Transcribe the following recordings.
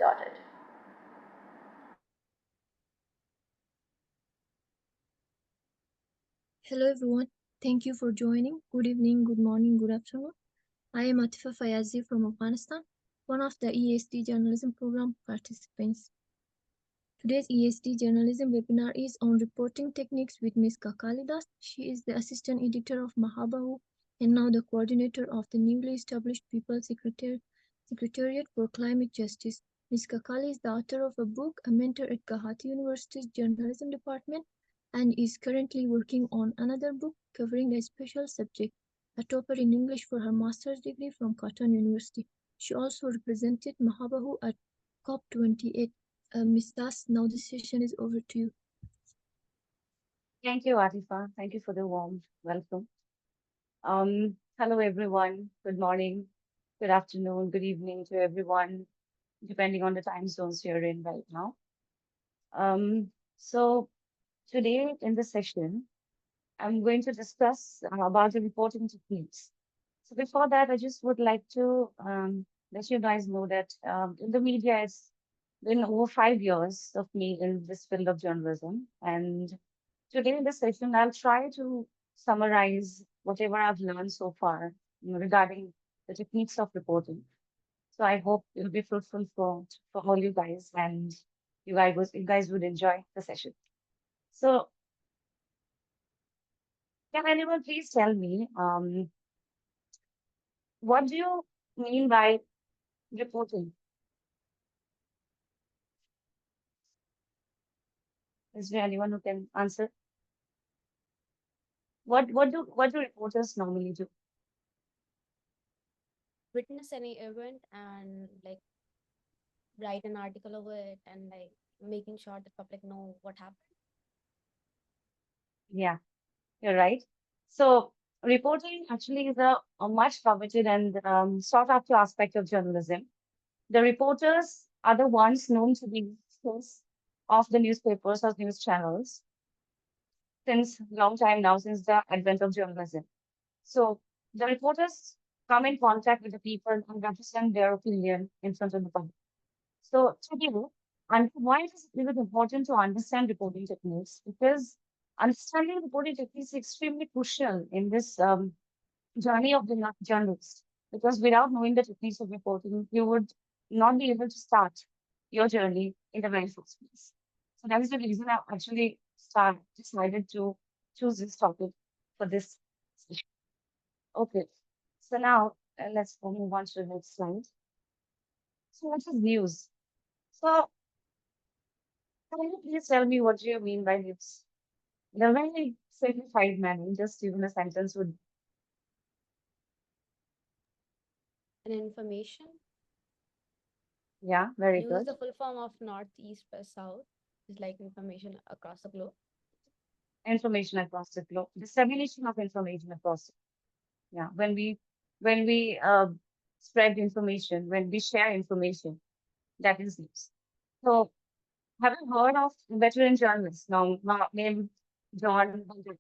started. Hello everyone, thank you for joining. Good evening, good morning, good afternoon. I am Atifa Fayazi from Afghanistan, one of the EESD journalism program participants. Today's EESD journalism webinar is on reporting techniques with Ms. Kakali. She is the assistant editor of Mahabahu and now the coordinator of the newly established People's Secretariat for Climate Justice. Ms. Kakali is the author of a book, a mentor at Gauhati University's journalism department, and is currently working on another book covering a special subject, a topper in English for her master's degree from Cotton University. She also represented Mahabahu at COP28. Ms. Das, now the session is over to you. Thank you, Atifa. Thank you for the warm welcome. Hello, everyone. Good morning, good afternoon, good evening to everyone, depending on the time zones you're in right now. So today in this session, I'm going to discuss about the reporting techniques. So before that, I just would like to let you guys know that in the media, it's been over 5 years of me in this field of journalism. And today in this session, I'll try to summarize whatever I've learned so far regarding the techniques of reporting. So I hope it'll be fruitful for all you guys, and you guys would enjoy the session. So can anyone please tell me what do you mean by reporting? Is there anyone who can answer? What do reporters normally do? Witness any event and like write an article over it and like making sure the public know what happened. Yeah, you're right. So reporting actually is a much coveted and sought after aspect of journalism. The reporters are the ones known to be face of the newspapers or news channels since long time now, since the advent of journalism. So the reporters come in contact with the people and represent their opinion in front of the public. So today, and why is it important to understand reporting techniques? Because understanding reporting techniques is extremely crucial in this journey of the journalist. Because without knowing the techniques of reporting, you would not be able to start your journey in the very first place. So that is the reason I actually decided to choose this topic for this session. Okay, so now let's move on to the next slide. So what is news? So can you please tell me what do you mean by news? In a very simplified manner, just even a sentence would. And information. Yeah, very News good. is the full form of north, east, west, south. It's like information across the globe. Information across the globe, dissemination of information across. Yeah, when we spread information, when we share information, that is news. So, have you heard of a veteran journalist now named John Bogart?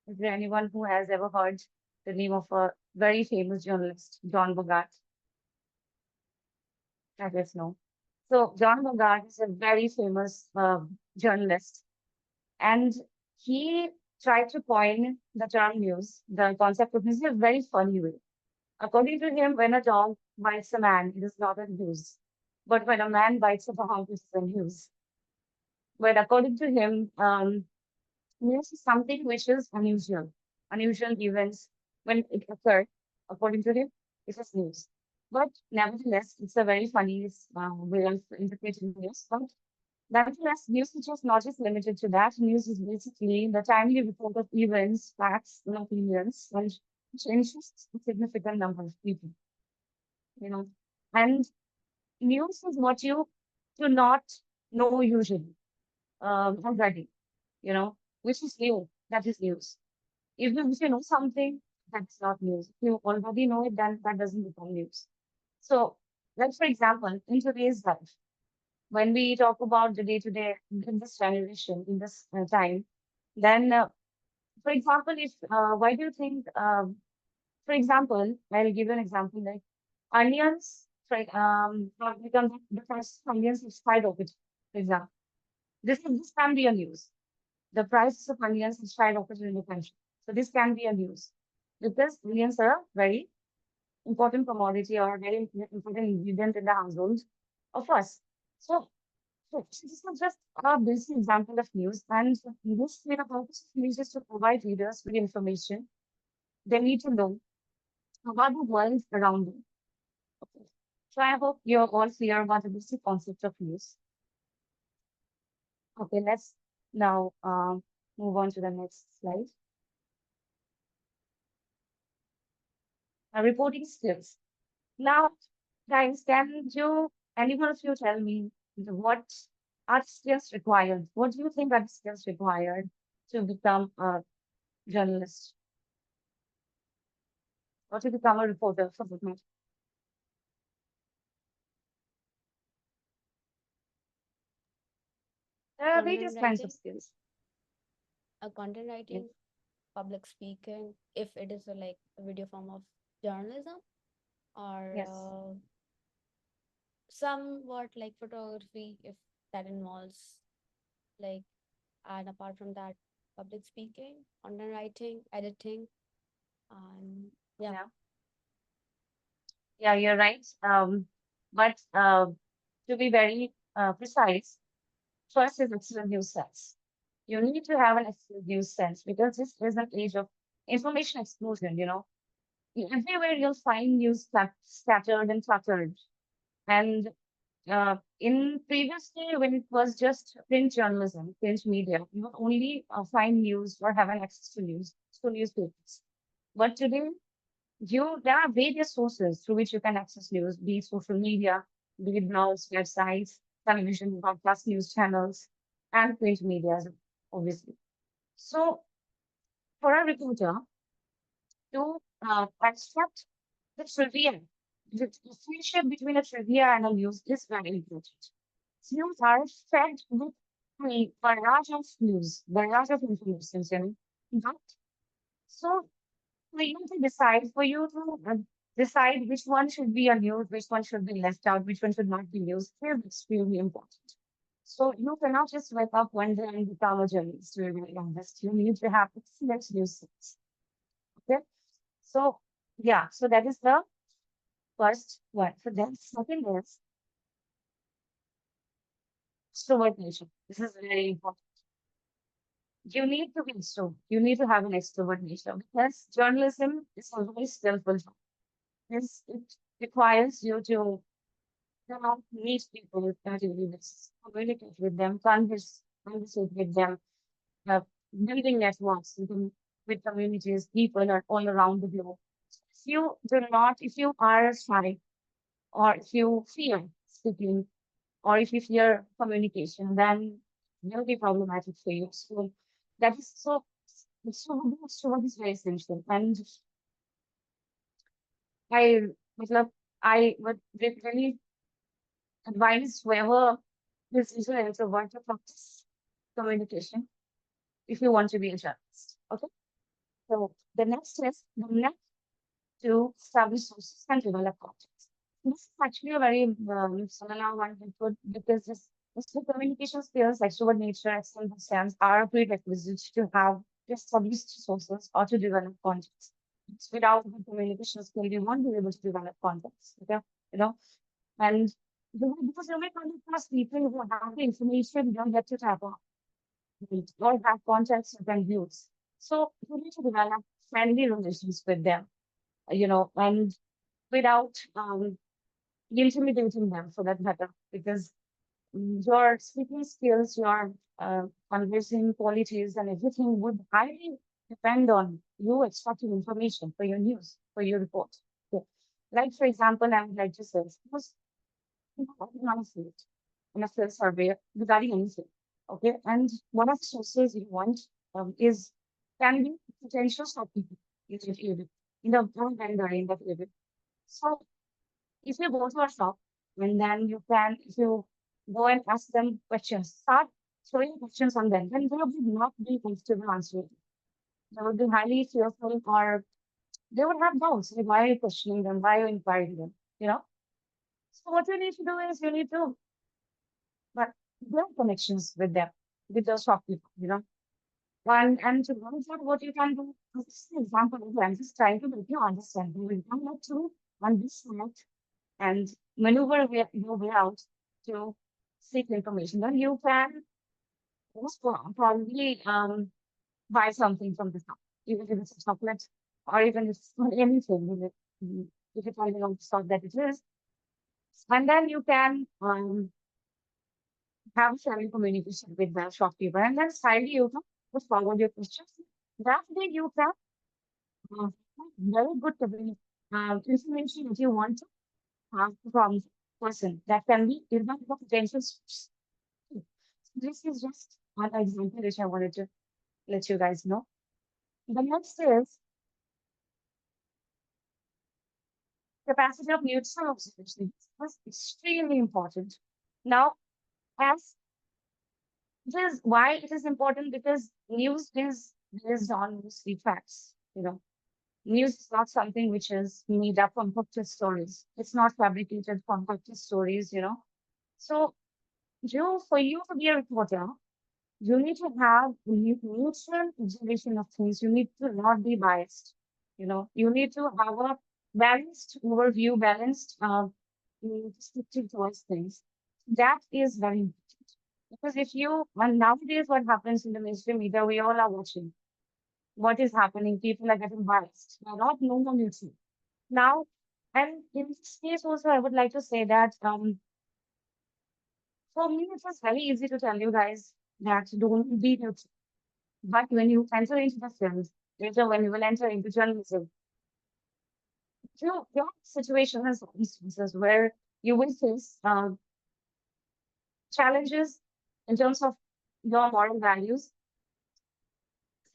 Is there anyone who has ever heard the name of a very famous journalist, John Bogart? I guess no. So, John Bogart is a very famous journalist, and he tried to coin the term news, the concept of news in a very funny way. According to him, when a dog bites a man, it is not a news. But when a man bites a dog, it is a news. But according to him, news is something which is unusual. Unusual events, when it occur, according to him, it is news. But nevertheless, it's a very funny way of interpreting news. But nevertheless, news is just not just limited to that. News is basically the timely report of events, facts, and opinions, which interests a significant number of people, you know. And news is what you do not know usually already, which is new. That is news. If you know something, that's not news. If you already know it, then that doesn't become news. So, like for example, in today's life, when we talk about the day to day in this generation, in this time, then, for example, if why do you think For example, I'll give you an example like onions, right, have become the first onions is skyrocketed, for example. This can be a news. The prices of onions have skyrocketed in the country. So this can be a news because onions are a very important commodity or very important ingredient in the household of us. So, so this is just a basic example of news. And this, the purpose of news is to provide readers with information they need to know about the world around them. Okay. So I hope you're all clear about the basic concept of news. Okay, let's now move on to the next slide. Reporting skills. Now, guys, can you, anyone of you tell me what are the skills required? What do you think are the skills required to become a journalist or to become a reporter for that matter? There are Content various kinds of writing, skills. content Yes. writing, public speaking, if it is a, like a video form of journalism, or Yes. somewhat like photography, if that involves like, and apart from that, public speaking, content writing, editing, and yeah. Yeah. Yeah, you're right. But to be very precise, first is excellent news sense. You need to have an excellent news sense because this is an age of information explosion, you know. Everywhere you'll find news scattered and cluttered. And in previously, when it was just print journalism, print media, you would only find news or have an access to news, to newspapers. But today, there are various sources through which you can access news, be it social media, be it blogs, websites, television, broadcast news channels, and print media, obviously. So, for a reporter to extract the trivia, the differentiate between a trivia and a news is very important. News are fed with a barrage of news, barrage of information, but so for you to decide, for you to decide which one should be a news, which one should be left out, which one should not be news, is extremely important. So you cannot just wake up one day and become a journalist, to be very honest. You need to have excellent news sense. Okay. So yeah, so that is the first one. So then second is extrovert nature. This is very important. You need to be extrovert. You need to have an extrovert nature because journalism is a very skillful job. It requires you to meet people on a daily basis, communicate with them, conversate with them, uh, building networks with communities, people are all around the globe. If you are shy or if you fear speaking or if you fear communication, then it will be problematic for you. So that is so what is very essential. And I, matlab, I would really advise whoever is usually an introvert to practice communication if you want to be a journalist. Okay. So the next is the next to establish sources and develop context. This is actually a very similar one because this communication skills, extrovert nature, excellent sense are a prerequisite to have to establish sources or to develop context. It's without the communication skill, you won't be able to develop context. Okay, you know, and because you may come across people who have the information you don't get to tap on, right, or have contacts you can use. So you need to develop friendly relations with them, and without intimidating them for that matter, because your speaking skills, your conversing qualities, and everything would highly depend on you extracting information for your news, for your report. Okay. Like, for example, I would like to say, suppose you have an field, in a field survey regarding anything. Okay. And one of the sources you want is can be potential shopkeeper in the field, in the vendor in the field. So if you go to a shop and then if you go and ask them questions, start throwing questions on them, then they would not be comfortable answering. They would be highly fearful or They would have doubts. Like, why are you questioning them? Why are you inquiring them? You know? So what you need to do is you need to but build connections with them, with those shopkeepers, And to go for what you can do, this is an example. I'm just trying to make you understand. You can go through on this site and maneuver your way out to seek information. Then you can probably buy something from the shop, even if it's a chocolate or even if it's not anything, depending on the stock that it is. And then you can have some communication with the shopkeeper. And then finally, you can just forward your questions. That way, you can uh, very good information that you want to have from person that can be even the potential source. So this is just one example which I wanted to let you guys know. The next is capacity of neutral observation. Was extremely important. Now, as this why it is important because news is based on mostly facts. News is not something which is made up from fictitious stories. It's not fabricated from fictitious stories. So for you to be a reporter, you need to have a neutral observation of things. You need to not be biased. You need to have a balanced overview, balanced perspective towards things. That is very important. Because and nowadays what happens in the mainstream media, we all are watching what is happening. People are getting biased. They're not no more neutral. Now, and in this case also, I would like to say that for me, it was very easy to tell you guys that don't be neutral. But when you enter into the field, later when you will enter into journalism, your situation has instances where you will face challenges in terms of your moral values,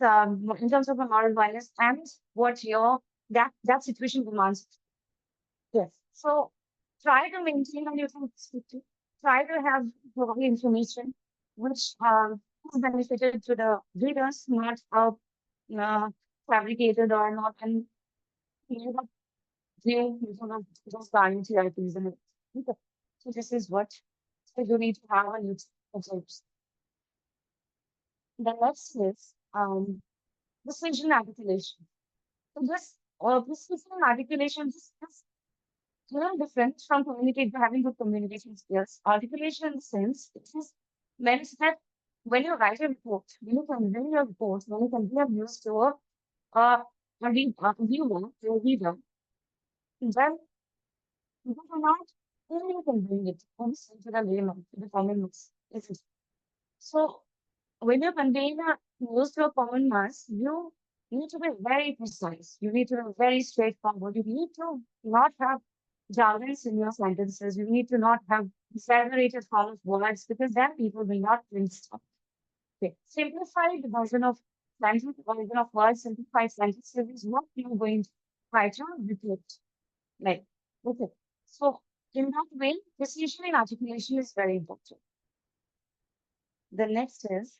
in terms of your moral values, and what your that situation demands. Yes. So try to maintain a neutral perspective. Try to have provide information which is benefited to the readers, not uh, fabricated or not and made up view just garment TRPs and it. Okay. So this is what so you need to have a neutral observation. The next is decision articulation. So this decision articulation is different from having good communication skills. Articulation in the sense, it is meant that when you write a report, when you convey a report, when you convey a news to a viewer, to a reader, then you cannot only convey it also to the layman, to the common mass. So when you're conveying a news to a common mass, you need to be very precise. You need to be very straightforward. You need to not have jargons in your sentences. You need to not have exaggerated form of words because then people will not understand. Okay. Simplified version of words, simplified sentences is what you're going to try to repeat. Like, okay. So in that way, precision in articulation is very important. The next is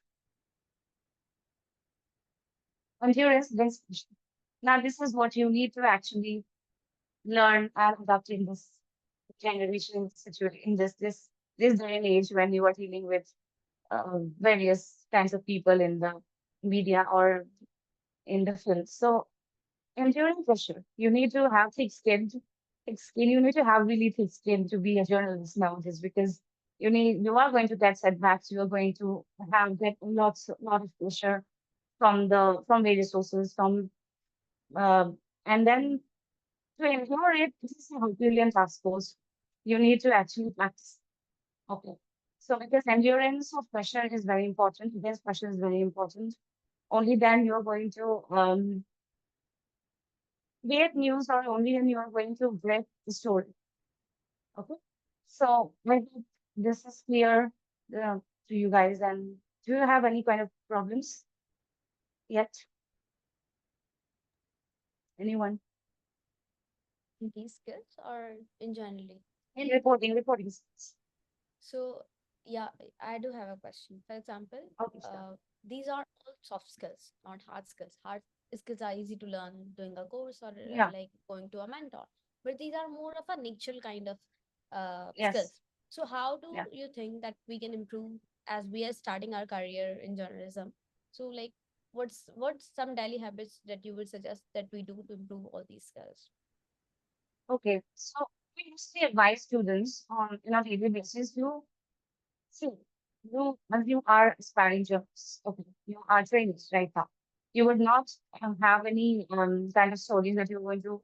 endurance then speech. Now, this is what you need to actually learn and adapt in this generation situation, in this day and age when you are dealing with various kinds of people in the media or in the field. So, enduring pressure, you need to have thick skin. You need to have really thick skin to be a journalist nowadays because you are going to get setbacks. You are going to get lot of pressure from various sources and then to endure it, this is a Herculean task force. You need to actually practice. Okay. So because endurance of pressure is very important, against pressure is very important. Only then you're going to create news or only then you are going to break the story. Okay. So maybe this is clear to you guys. And do you have any kind of problems yet? Anyone? In these skills or in generally? In reporting skills. So yeah, I do have a question. For example, Okay, start. these are all soft skills, not hard skills. skills are easy to learn doing a course or Yeah. like going to a mentor, but these are more of a natural kind of Yes. skills. So how do Yeah. you think that we can improve as we are starting our career in journalism? So like what's some daily habits that you would suggest that we do to improve all these skills? Okay. So we usually advise students on a daily basis. See, as you are aspiring jobs, okay, you are trainees right now. You would not have any kind of stories that you're going to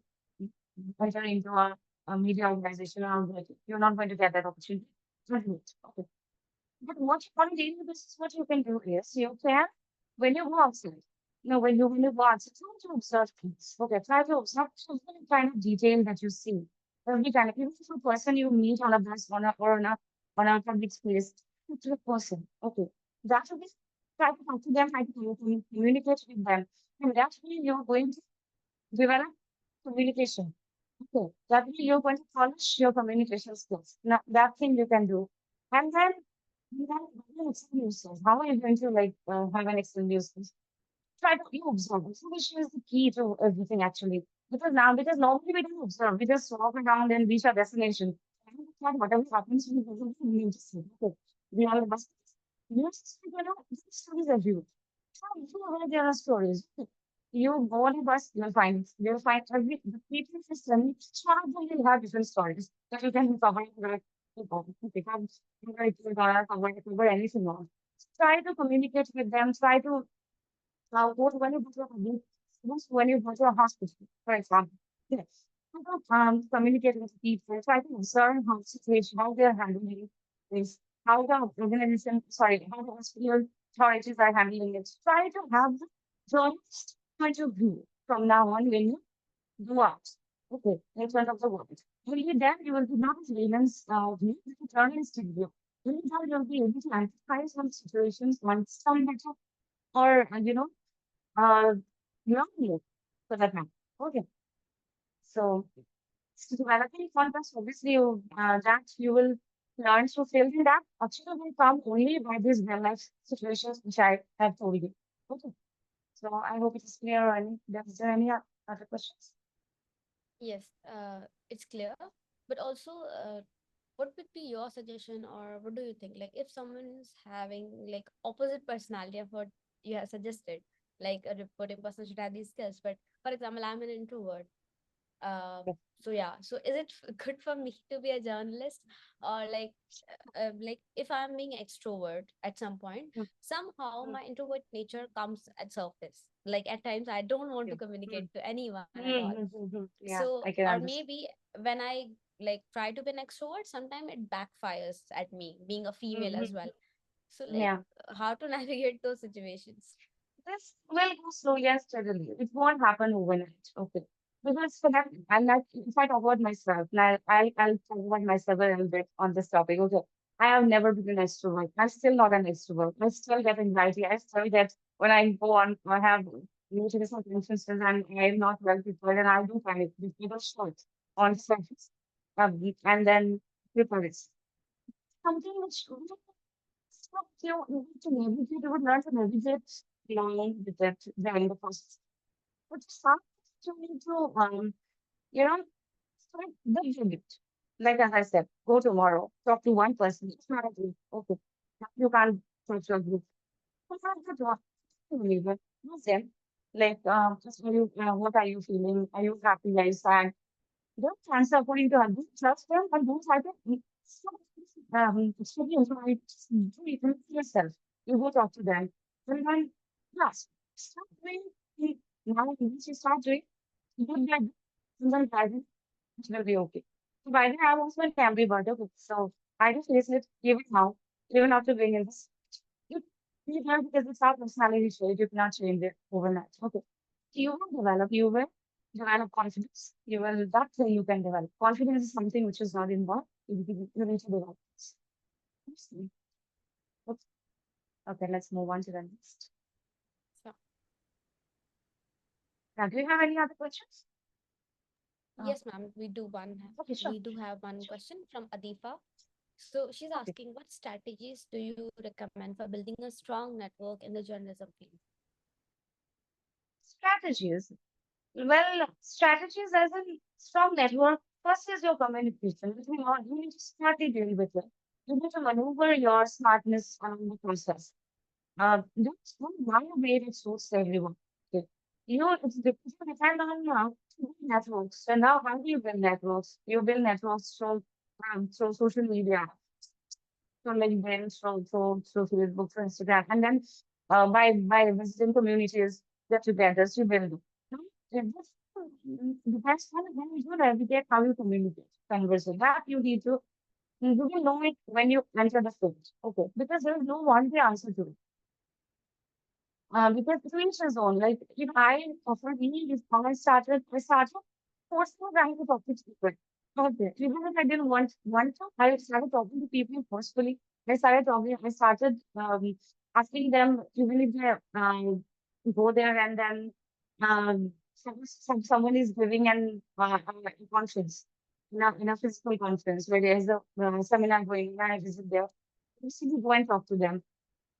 enter into a media organization or that you're not going to get that opportunity. Not yet. Okay. But what you on a daily basis, what you can do is you can, when you go outside, when you go outside, try to observe things. Okay, try to observe every kind of detail that you see. Every kind of, even if a person you meet on a bus on a public space, to a person. Okay. That will be try to talk to them, try to communicate with them. And that's when you're going to develop communication. Okay. That way you're going to polish your communication skills. Now that thing you can do. And then have an excellent usage. How are you going to have an excellent usage? Try to you observe. Observation is the key to everything actually. Because normally we don't observe. We just walk around and reach our destination. And whatever happens, we doesn't need to see. Okay. We all of us. These stories are real. So everywhere there are stories. Okay. You go on a bus, you'll find every the people system, each one of them will have different stories that you can cover with people. Because you're gonna cover anything else. Try to communicate with them, try to go to when you go to a public, when you go to a hospital, for example. Yes. Try to communicate with people, try to observe how situation, how they're handling this, how the how the hospital authorities are handling it. Try to have the journalist point of view from now on when you go out. Okay, in front of the world. Only then you will be not a layman's view, but a journalistic view. Only then you'll be able to identify some situations, understand better, or uh, learn for that matter. Okay, so developing context, obviously, that you will learn through field in that actually will come only by these real life situations which I have told you. Okay, so I hope it is clear. And is there any other questions? Yes, it's clear. But also, what would be your suggestion, or what do you think? Like, if someone is having like opposite personality of what you have suggested, like a reporting person should have these skills. But for example, I'm an introvert. Uh, Okay. so yeah. So is it good for me to be a journalist, or like if I'm being extrovert at some point, Mm, somehow mm, my introvert nature comes at surface. Like at times, I don't want to okay. Mm, communicate to anyone at all. Yeah, So I can or understand. maybe when I like try to be an extrovert, sometimes it backfires at me being a female as well. So like Yeah. how to navigate those situations? This will go slowly and steadily. It won't happen overnight. Okay. Because for that, if I talk about myself, now I'll talk about myself a little bit on this topic. Okay. I have never been an extrovert. I'm still not an extrovert. I still get anxiety. I still get, when I go on, I have motivational conferences and I'm not well prepared and I do panic. The people short on the surface. And then prepare it. Something which so you need to navigate, you would learn to navigate along with it during the process. But some you need to you know, start building it. Like as I said, go tomorrow, talk to one person. It's not a group. Okay. You can't talk to a group. But not the talk to anyone. Ask them. Like, just what are you feeling? Are you happy? Are you sad? Don't answer according to others. Trust them and don't try to study information. Do it yourself. You go talk to them. And then, yes, start doing it. Now, once you start doing, do that. And then guidance will be okay. So by the way, I also can be burnt out. So I just face it even now, even after being in this. You, you learn because it's our personality trait. You cannot change it overnight. Okay. You will develop confidence. That's when you can develop. Confidence is something which is not involved. You need to develop this. Interesting. Oops. Okay, let's move on to the next. So Now, do you have any other questions? Uh, yes, ma'am, okay, sure. we do have one Sure. question from Adifa. So she's Okay. asking, what strategies do you recommend for building a strong network in the journalism field? Strategies. Well, strategies as a strong network. First is your communication. You need to smartly deal with it. You need to maneuver your smartness along the process. That's one way it suits everyone. Okay. It's depend on networks. So now, how do you build networks? You build networks through social media, through LinkedIn, through Facebook, through Instagram, and then by visiting communities, get together, you build it. Now, this depends on when you navigate how you communicate, converse. That you will know it when you enter the field. Okay, because there is no one way answer to it. Because to each his own. Like if I offer me if I started forcefully trying to talk to people. Okay. Even if I didn't want to, I started talking to people forcefully. I started asking them even if they go there and then someone is giving a conference in a physical conference where there is a seminar going and I visit there. I simply go and talk to them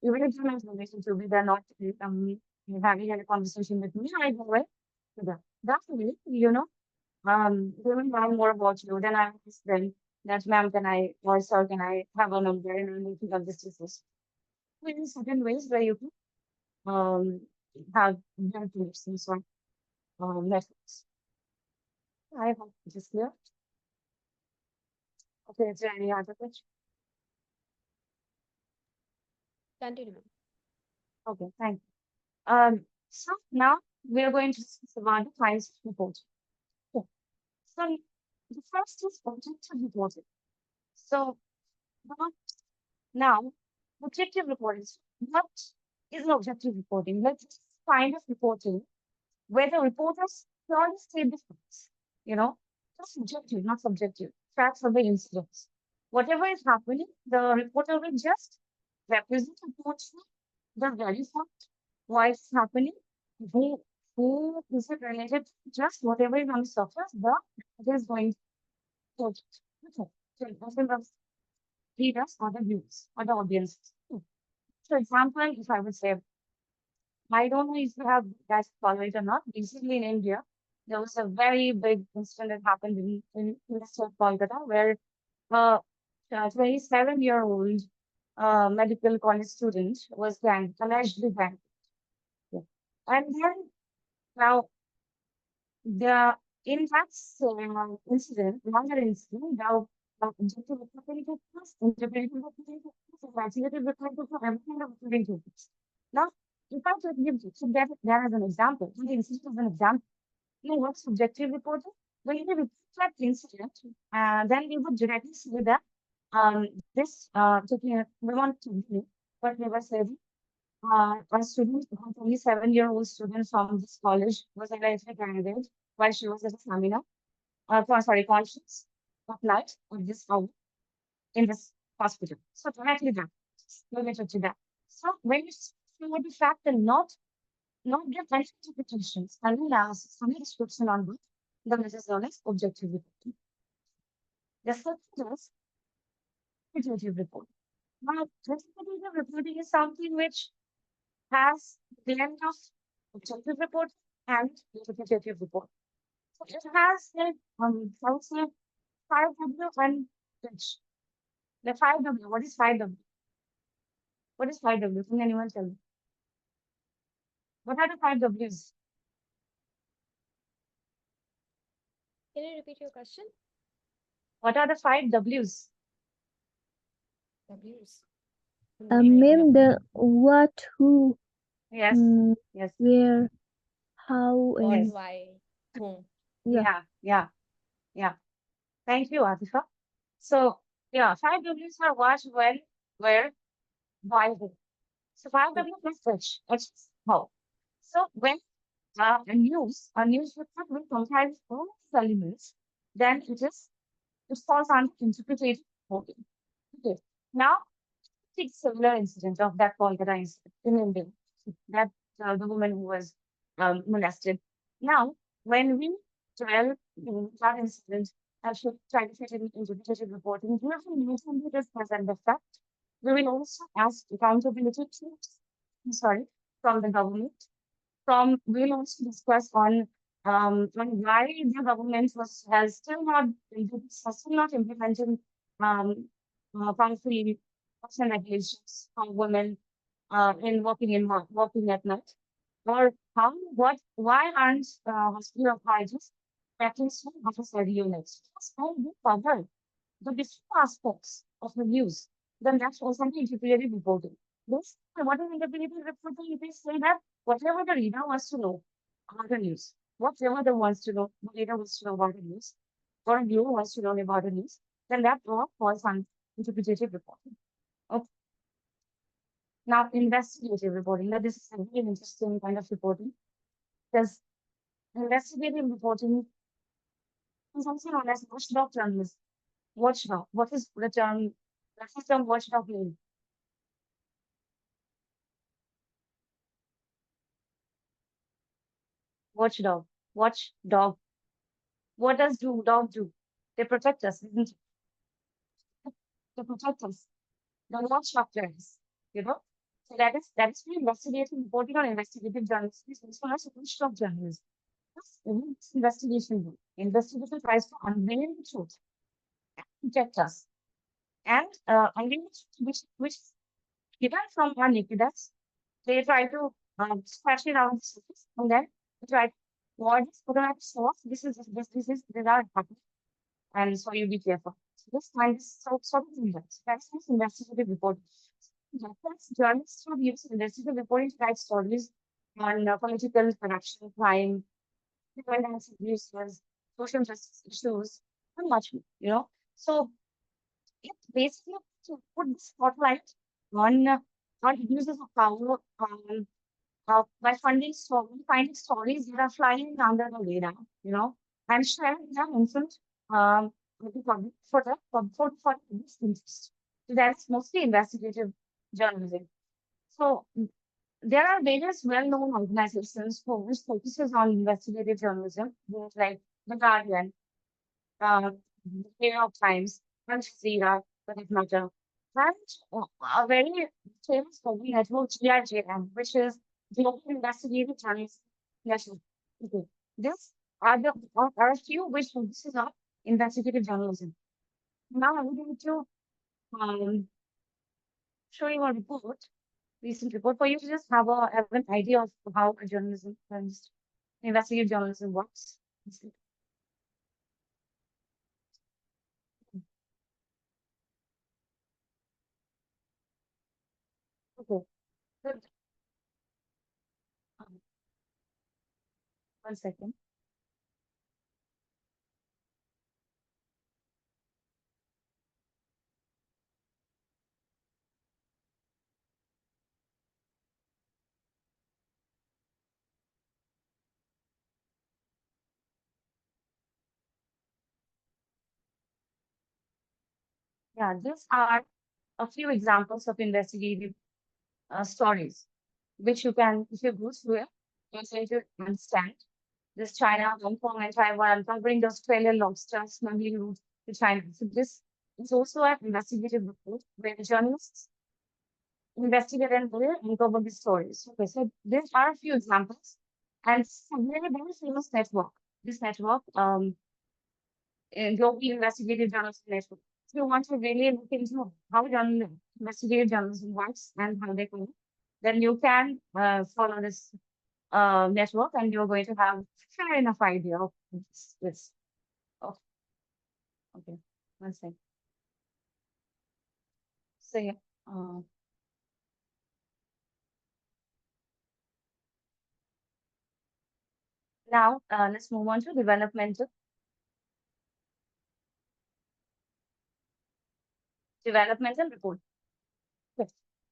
even if you're not relationship with, they're not having a conversation with me, I go away to them. That's the way, they will learn more about you. Then I ask them that, ma'am, can I, or sir, can I have a number and I'm looking at this disease. So in certain ways where you can have better connections or networks. I hope it is clear. Okay, is there any other question? Continue, ma'am. Okay, thank you. So now we are going to discuss about the kinds of reports. Okay. So the first is objective reporting. So what now objective reporting. What is an objective reporting? Let's kind of reporting where the reporters purely state the facts. You know, just subjective, not subjective. Facts of the incidents. Whatever is happening, the reporter will just represent unfortunately the very fact, why it's happening, who who is it related to, just whatever is on the surface, the it is going to okay. So it doesn't readers or the viewers or the audience. For example, if I would say, I don't know if you have guys follow it or not. Recently in India, there was a very big incident that happened in the state of Kolkata where uh, a 27-year-old medical college student was ganged, allegedly ganged. Yeah. And then now the in that incident, another incident, the objective reporting took place, interpretive reporting took place, investigative reporting took place, everything the reporting took place. Now, if I just give so that as an example, the incident as an example, what's subjective reporting? When you report that incident, then we would directly say that this we want to do what we were saying. A student, a 27-year-old student from this college was allegedly candidate while she was at a seminar, conference at night at this hour in this hospital. So directly that, related to that. So when you see the fact and not give any interpretations, and analysis, any description on what the message is known as objective reporting. The second is quantitative reporting. Now, quantitative reporting is something which has blend of objective report and quantitative report. So it has I would say 5W and pitch. The 5W, what is 5W? What is 5W? Can anyone tell me? What are the 5Ws? Can you repeat your question? What are the 5Ws? W's. Ma'am, the what, who, Yes, mm, yes, where, how, What, yes. and why, whom? yeah. Yeah, yeah, yeah. Thank you, Atifa. So, yeah, 5Ws are what, when, where, why, who. So 5W plus which, it's how. So when a news report will comprise all these elements, then it falls under interpretative reporting. Okay. Now, take similar incident of that Kolkata incident in India, that the woman who was molested. Now, when we dwell in that incident, I should try to fit in interpretative reporting. We have to mention it as present the fact. We will also ask accountability to, I'm sorry, from the government we'll also discuss on why the government has still not implemented um, powerfully and regulations for women in working at night, or why aren't hospital hygienists practicing officer units? Just how we cover the different aspects of the news. Then that's also the integrated reporting. This, what is integrated reporting? You can say that whatever the reader wants to know about the news, whatever the reader wants to know about the news, or a viewer wants to know about the news, then that all falls on interpretative reporting. Okay. Now, investigative reporting. Now, this is a very interesting kind of reporting because investigative reporting is also known as watchdog journalism. Watchdog. What is the term? What is the term watchdog mean? Watchdog. Watchdog. What does dog do? They protect us, isn't it? They protect us. The watchdog journalists, you know? So that is why investigative reporting or investigative journalism is also known as watchdog journalism. This investigation work. Investigation tries to unveil the truth, protect us, and unveil the truth which is given from our naked eyes. They try to scratch it out of the surface and then they try to what is put on source. These are happening, and so you be careful. So this kind is sort of index. That's this investigative report. That's journalists who use investigative reporting to write stories on political corruption, crime, violence, abuses, social justice issues, and much more. So it basically to put the spotlight on abuses of power by finding stories that are flying under the radar, and sharing them infant with the public for this interest. So that's mostly investigative journalism. So there are various well-known organizations which focuses on investigative journalism, like The Guardian, uh, New York Times, Al Jazeera, for that matter, and a very famous global network, GIJM, which is Global Investigative Journalism Network. Okay. This are a few which focuses on investigative journalism. Now I'm going to um, show you a recent report, for you to just have an idea of how a investigative journalism works. Okay. So, um, one second. Yeah, these are a few examples of investigative stories, which you can, if you go through it, you're going to understand. This China, Hong Kong, and Taiwan uncovering the Australian lobster smuggling route to China. So this is also an investigative report where the journalists investigate and they uncover the stories. Okay, so these are a few examples, and it's a very, very famous network. This network, Global Investigative Journalism Network. If you want to really look into how investigative journalism works and how they come, then you can follow this network, and you're going to have fair enough idea of this. Oh, okay, one second. So yeah, uh, now let's move on to developmental report. Okay.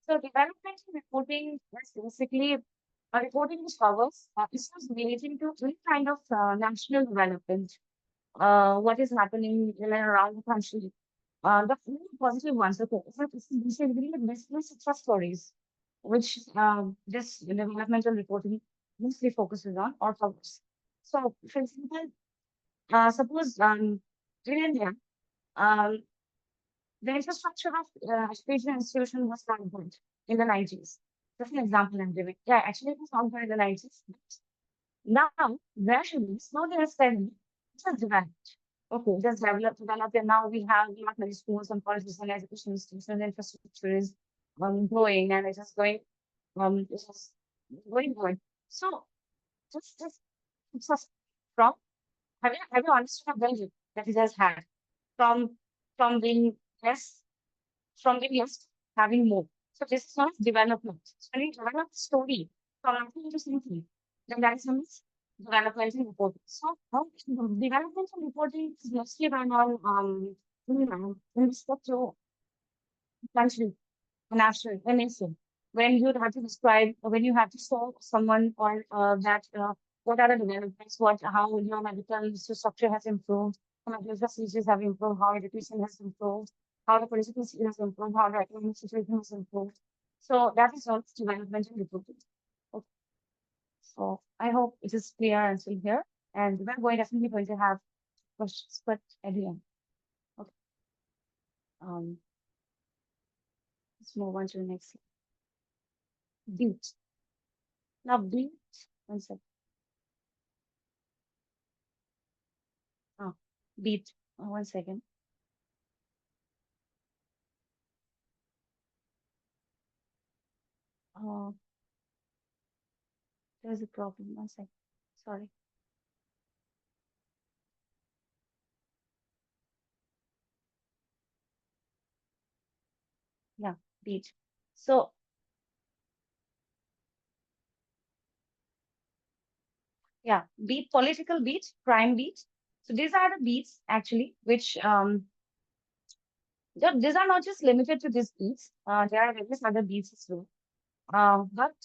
So developmental reporting is basically a reporting which covers issues relating to any kind of national development, what is happening in and around the country. The really positive ones, okay. So this is basically success stories, which this developmental reporting mostly focuses on or covers. So, for example, suppose in India, um, the infrastructure of education institution was not good in the 90s. Just an example I'm giving. Yeah, actually it was found by the 90s. Now, gradually, slowly and steadily, it has developed. Okay, just developed, and now we have not many schools and colleges and education institutions, infrastructure is growing, and it is going good. So, just it's us from have you understood the value that it has had from from being less from being less to having more. So this is not development. So when you develop a story from nothing to something, then that is known as development and reporting. So development and reporting is mostly done on in respect to country, national, a nation. When you have to describe, when you have to show someone or that what are the developments, what how your medical infrastructure has improved, how medical facilities have improved, how education has improved, how the political scene has improved, how the economic situation has improved. So that is all development and reporting. Okay. So I hope it is clear until here, and we're definitely going to have questions, but at the end. Okay. Um, let's move on to the next slide. Beat. Now beat. One second. Ah, beat. One second. Uh, there's a problem. One second. Sorry. Yeah, beat. So yeah, beat, political beat, crime beat. So these are the beats actually, which these are not just limited to these beats. There are various other beats as well. But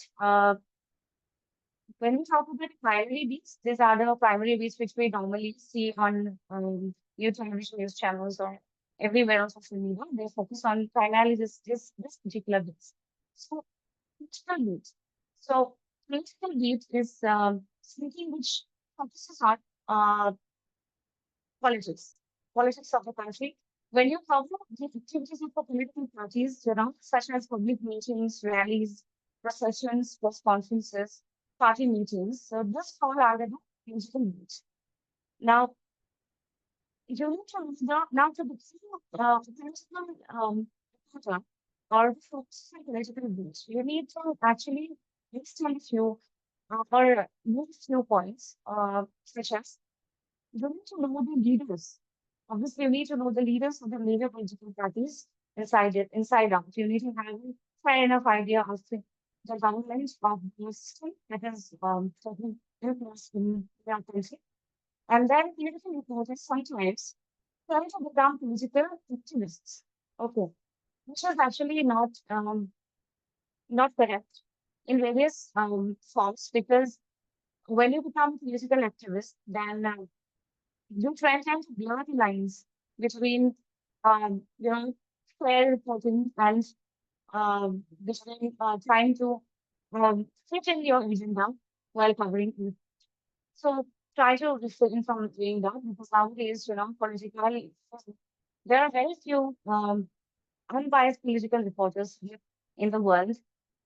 when we talk about primary beats, these are the primary beats which we normally see on news television news channels or everywhere on social media. They focus on primarily this particular beats. So political beat. So political beat is something which focuses on uh, politics, politics of the country. When you cover the activities of the political parties, such as public meetings, rallies, processions, press conferences, party meetings, so this fall under the political beat. Now, you need to now to become political reporter or focus on political beat. You need to actually list on a few or list few points, such as you need to know the leaders. Obviously, you need to know the leaders of the major political parties inside out. You need to have a fair enough idea of the government of the system that is taking place in their country. And then political reporters sometimes try to become political activists. Okay, which is actually not correct in various forms because when you become a political activist, then you try to blur the lines between, fair reporting and between trying to fit in your agenda while covering it. So try to refrain from doing that because nowadays, politically, there are very few unbiased political reporters here in the world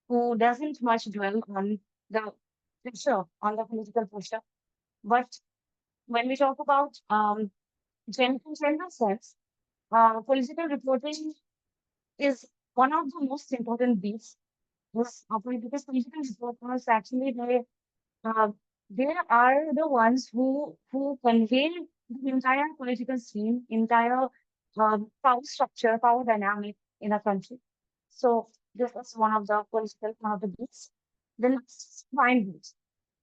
who doesn't much dwell on the on the political pressure. But when we talk about general sense, political reporting is one of the most important beats. Yes, because political reporters actually uh, they are the ones who convey the entire political scene, entire power structure, power dynamic in a country. So this is one of the political one of the beats. The next is crime beats.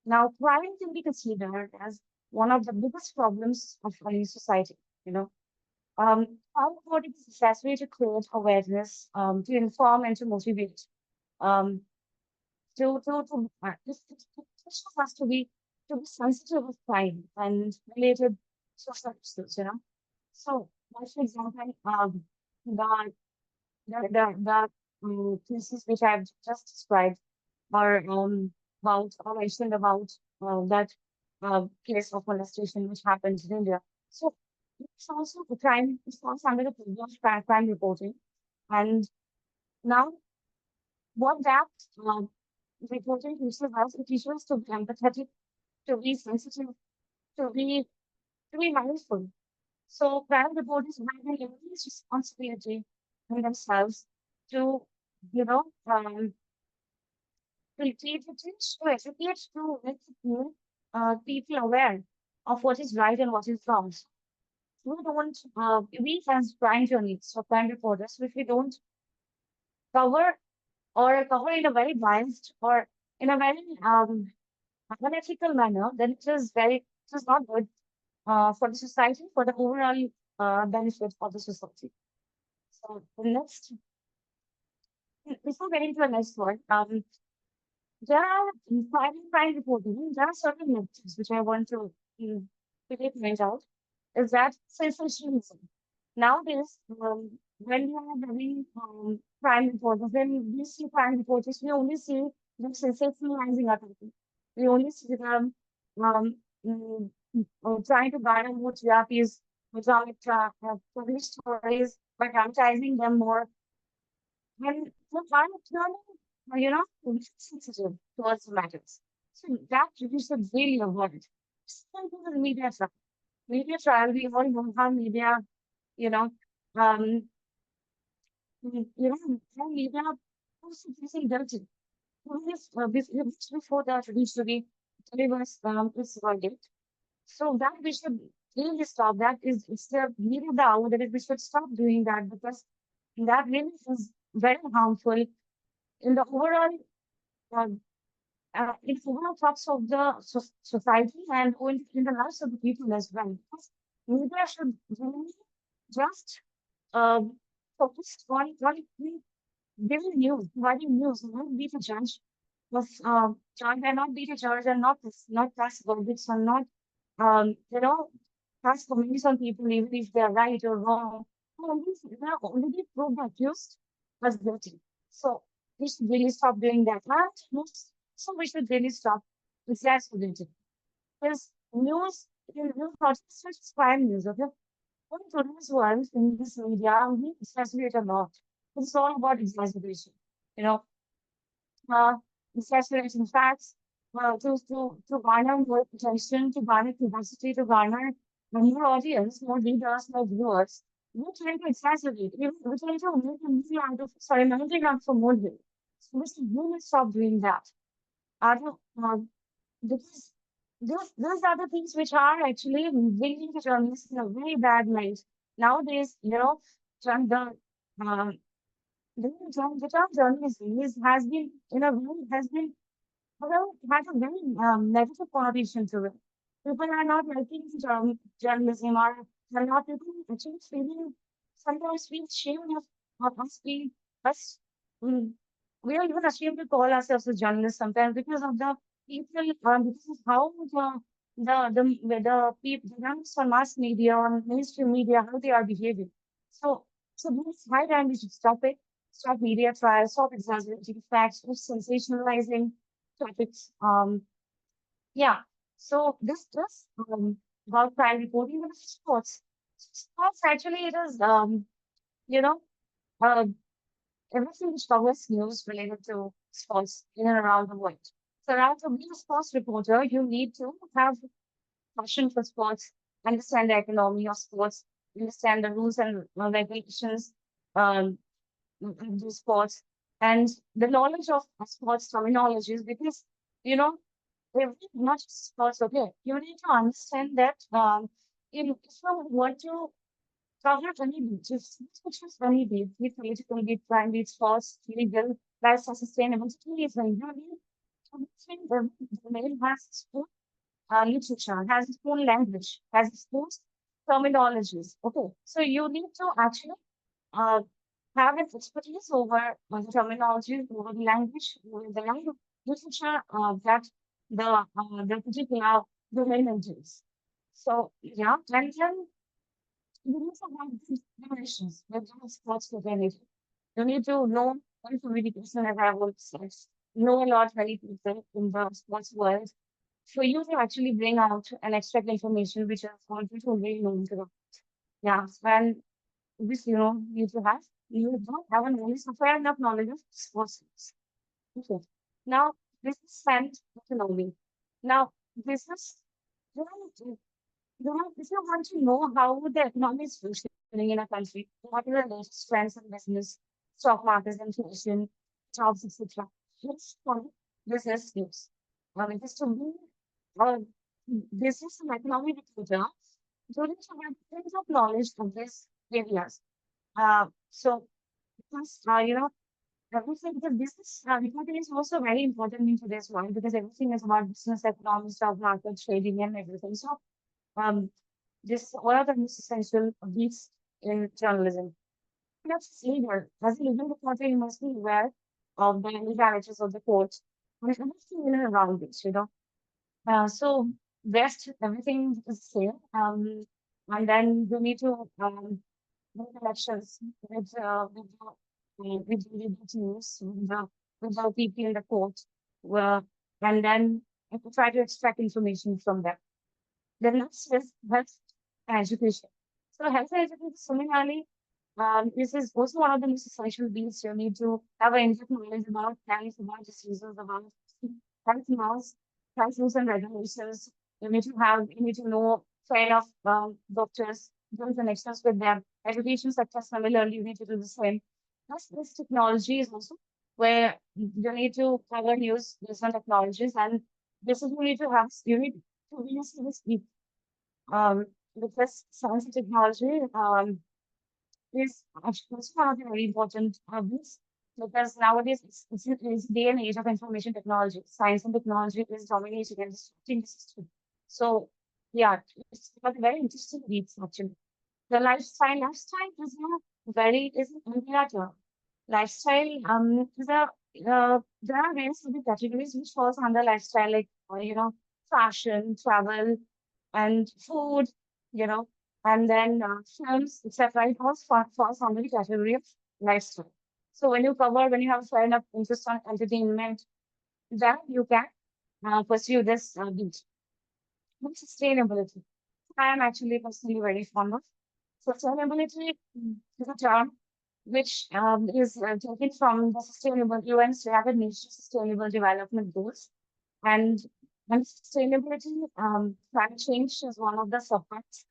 Now, crime can be considered as one of the biggest problems of any society. You know, how important is necessary to create awareness, to inform and to motivate, um, this has to be sensitive of crime and related social issues. So, like for example, the cases which I've just described are about or mentioned about that case of molestation which happened in India. So it's also a crime. It falls under the purview of crime reporting. And now, what that reporting teaches us, it teaches us to be empathetic, to be sensitive, to be to be mindful. So crime reporters have an immense responsibility in themselves to, you know, to teach, to educate, to make people aware of what is right and what is wrong. We don't, we as crime journalists or crime reporters, if we don't cover or cover in a very biased or in a very unethical manner, then it is not good for the society, for the overall benefit of the society. So the next, before getting to the next one, there are crime reporting. There are certain methods which I want to quickly point out. Is that sensationalism? Nowadays, when we are having crime reporters, when we see crime reporters, we only see them sensationalizing our people. We only see them um, mm, trying to garner more TRPs, publish stories, by dramatizing them more. And the kind of turning, sensitive towards the matters. So that we should really avoid. Same thing with media trial. Media trial, we all know how media, you know, um, how media was facing dirty. Before that, it used to be delivers its verdict. So that we should really stop. That is, it's the need of the hour that we should stop doing that because that really is very harmful in the overall uh, in overall thoughts of the society and in the lives of the people as well. Because media should really just uh, focus on giving news, providing news, not be the judge of judge and not be the judge and not pass verdicts and not pass comments on people even if they're right or wrong. They are already proved accused as guilty. So we should really stop doing that. And so we should really stop exaggerating. Because news not just crime news, okay? In today's world, in this media, we exaggerate a lot. It's all about exaggeration. You know, uh, exaggerating facts, to garner more attention, to garner curiosity, to garner more audience, more readers, more viewers. We try to exaggerate. We try to make a movie out of, sorry, anything out for more view. So we should really stop doing that. I don't, because those are the things which are actually bringing the journalists in a very bad light. Nowadays, the, um, the term journalism has been in a way has been has a very negative connotation to it. People are not liking journalism or are not people actually feeling sometimes feel ashamed of us being us. mm, we are even ashamed to call ourselves a journalist sometimes because of the people, because of how the journalists on mass media, on mainstream media, how they are behaving. So, so this high time we should stop it, stop media trials, stop exaggerating facts, stop sensationalizing topics. Yeah. So this about crime reporting with sports. Sports actually it is you know uh, everything which covers news related to sports in and around the world. So now to be a sports reporter, you need to have passion for sports, understand the economy of sports, understand the rules and regulations um, of the sports, and the knowledge of sports terminologies because you know not just sports. Okay, you need to understand that if you want to cover any beat, just which is any beat, be political, be crime, be sports, legal, lifestyle sustainability, is very you think the mail has its own literature, has its own language, has its own terminologies. Okay, so you need to actually uh, have an expertise over the terminology, over the language, over the language literature that the particular domain entails. So yeah, and then you need to have these definitions when you have sports fraternity. You need to know one communication, as I would say, know a lot many people in the sports world for you to actually bring out and extract information which is already known to them. Yeah, and this you to have. You don't have a knowledge, a fair enough knowledge of sports. Okay. Now, business and economy. Now, business, you know, if you want to know how the economy is functioning in a country, what are the latest trends in business, stock markets, inflation, jobs, etc., let's follow business news. It is to be a business and economic reporter, you need to have plenty of knowledge of these areas. So, because, everything, the business reporting is also very important in today's world because everything is about business, economy, stock market, trading, and everything. So, um, this is one of the most essential beats in journalism. That's legal. As a legal reporter, you must be aware of the legalities of the court and everything in and around this. So rest, everything is safe. And then you need to make connections with the legal teams, with the people in the court, uh, and then you can try to extract information from them. The next is health and education. So health and education, similarly, this is also one of the most essential beats. You need to have an in-depth knowledge about health, about diseases, about health laws, health rules and regulations. You need to know kind of doctors, build connections with them. Education sector, similarly, you need to do the same. Plus, this technology is also where you need to cover news based on technologies, and this is you need to be a um, because science and technology is actually also one of the very important hobbies because nowadays it's day and age of information technology. Science and technology is dominating and disrupting the system. So, yeah, it's got very interesting reads actually. The lifestyle is an umbrella term. Lifestyle is a there are various other categories which falls under lifestyle like fashion, travel, and food, you know, and then films, etc. It all falls under the category of lifestyle. So when you have a fair enough interest on entertainment, then you can pursue this beat. And sustainability. I am actually personally very fond of. Sustainability is a term which is taken from the sustainable UN's Rapid Nature Sustainable Development Goals. And, and sustainability, climate change is one of the subjects.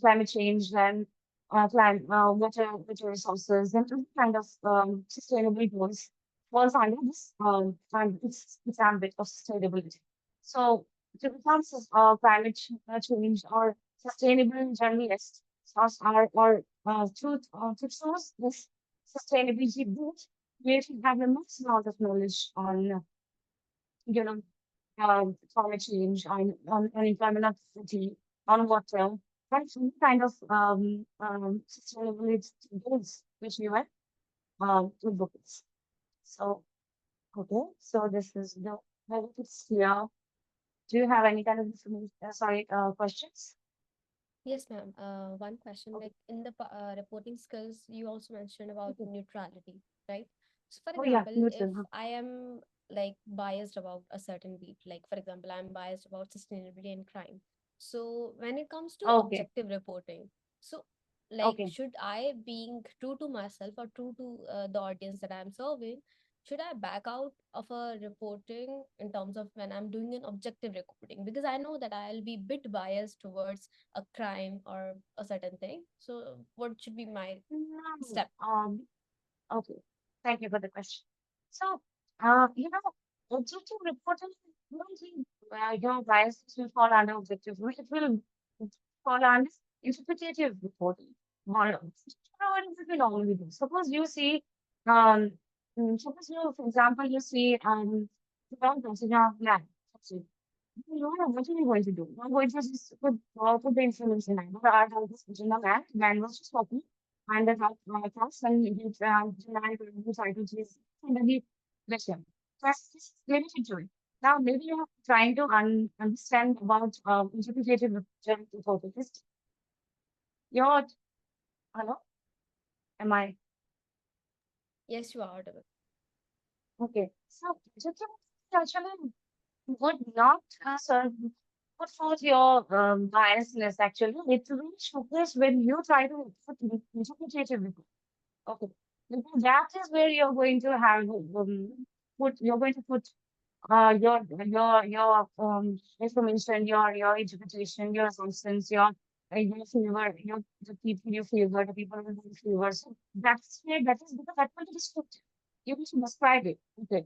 Climate change, then water resources, and any kind of sustainable goals falls under this and its ambit of sustainability. So to become change or sustainable journalists to choose this sustainability boot, you should have a much amount of knowledge on you know climate change, on employment activity, on water, and some kind of sustainability goals which you have to book it. So, okay, so this is the benefits here. Do you have any kind of information, questions? Yes, ma'am. One question, Okay. like in the reporting skills, you also mentioned about Okay. neutrality, right? So, for Oh, yeah, example, if neutral. I am like biased about a certain beat, like for example, I'm biased about sustainability and crime. So, when it comes to Okay, objective reporting, so like okay. should I, being true to myself or true to the audience that I'm serving, should I back out of a reporting in terms of when I'm doing an objective reporting? Because I know that I'll be bit biased towards a crime or a certain thing. So, what should be my No, step? okay. Thank you for the question. So, objective reporting, I don't think your biases will fall under objective. It will fall under interpretative reporting. Or, what is it we normally do? Um, suppose you, for example, you see, the wrong person in land. You know what are you going to do? You're going to just put the information in. But I have this vision of that. Man was just talking. And the task and he denied the title is and then he let him. That's just limited to it. Now, maybe you're trying to understand about interpretative hypothesis. You're, hello? Am I? Yes, you are audible. Okay. So, actually would not put forth your biasness actually. It will showcase when you try to put interpretative report. Okay. Because that is where you're going to have you're going to put your information, your education, your substance, your favor, the people you favor, the people who you favor. So that's where that is because that will be descriptive. You need to describe it. Okay.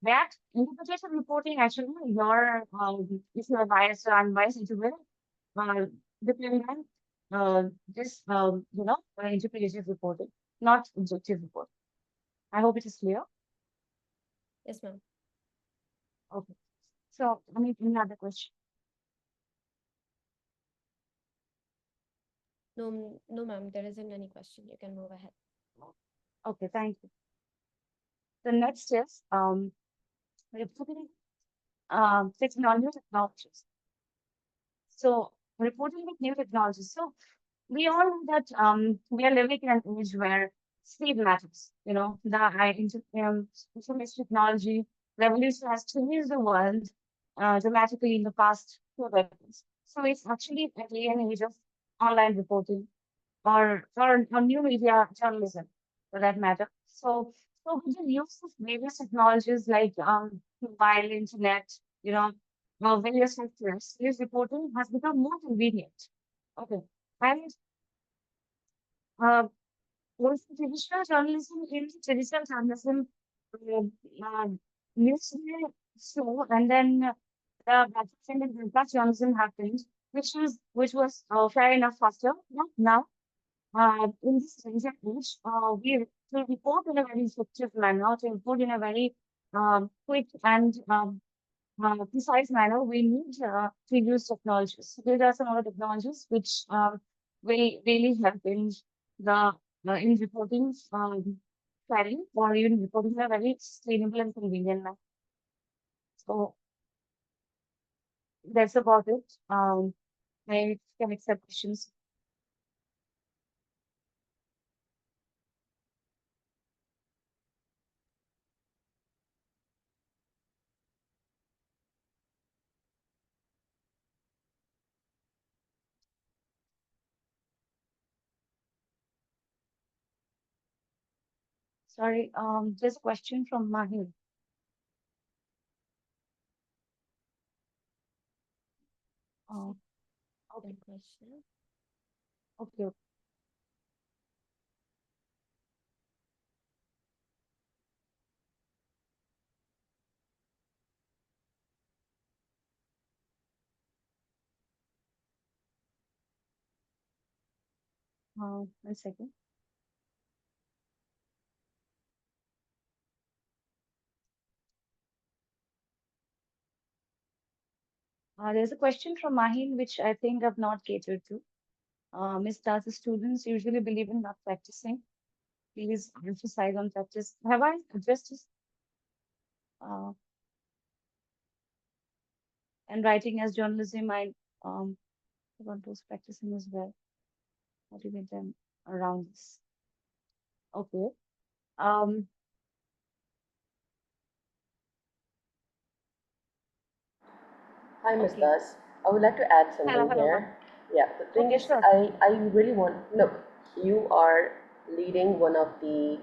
That interpretation reporting actually your if you're biased or unbiased, it will uh, depend on this interpretive reporting, not objective report. I hope it is clear. Yes, ma'am. Okay. So, I mean, any other question? No, no, ma'am. There isn't any question. You can move ahead. Okay, thank you. The next is reporting technologies. So, reporting with new technologies. So, we all know that we are living in an age where speed matters. You know, the information technology revolution has changed the world dramatically in the past 2 decades. So, it's actually a day and age of online reporting or new media journalism for that matter. So with the use of various technologies like mobile, internet, you know, various sectors, news reporting has become more convenient. Okay. And uh, also traditional journalism, uh, uh, news were slow, and then the battlefield and broadcast journalism happened, which was fair enough faster. Not now. In this recent age, we to report in a very effective manner, to report in a very quick and precise manner, we need to use technologies. So there are some other technologies which will really help the in reporting sharing or even reporting in a very sustainable and convenient manner. So that's about it. I can accept questions. Sorry, there's a question from Mahir. Uh, okay, Good question. okay. One second. There's a question from Mahin, which I think I've not catered to. Miss, does the students usually believe in not practicing? Please emphasize on practice. Have I addressed this? Uh, and writing as journalism, I want those practicing as well. How do you get them around this? Okay. Um, Hi, Ms. okay. Das. I would like to add Hello, something hello, ma'am. here. Yeah, the thing Okay, is, sure. I really want, look, you are leading one of the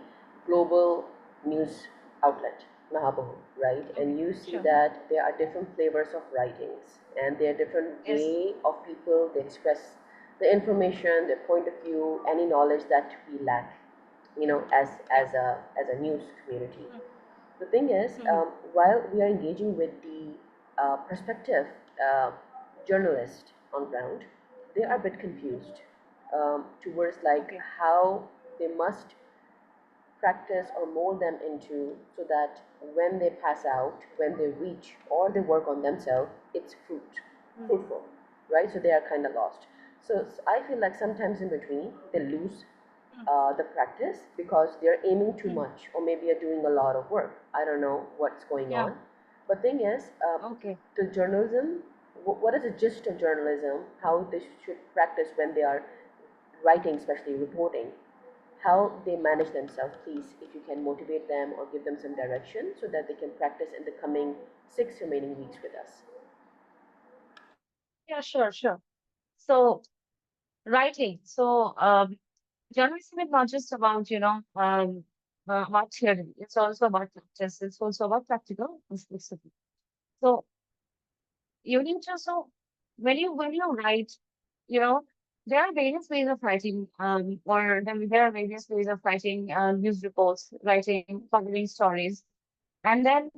global news outlet, Mahabahu, right? Okay, And you see sure. that there are different flavors of writings and there are different Yes. way of people, they express the information, their point of view, any knowledge that we lack, Yeah. as a news community. Mm, The thing is, mm-hmm. while we are engaging with the prospective uh, journalist on ground, they are a bit confused towards like Okay. how they must practice or mold them into so that when they pass out, when they reach or they work on themselves, it's Mm, fruitful, right? So they are kind of lost. So I feel like sometimes in between they lose mm, the practice because they're aiming too mm. much or maybe are doing a lot of work. I don't know what's going Yeah. on. But thing is, Okay. the journalism, what is the gist of journalism, how they should practice when they are writing, especially reporting, how they manage themselves, please, if you can motivate them or give them some direction so that they can practice in the coming 6 remaining weeks with us. Yeah, sure, sure. So, writing. So, journalism is not just about, about theory. It's also about practice. It's also about practical aspects of it. So you need to, so when you write, you know, there are various ways of writing, or there are various ways of writing news reports, writing, covering stories. And then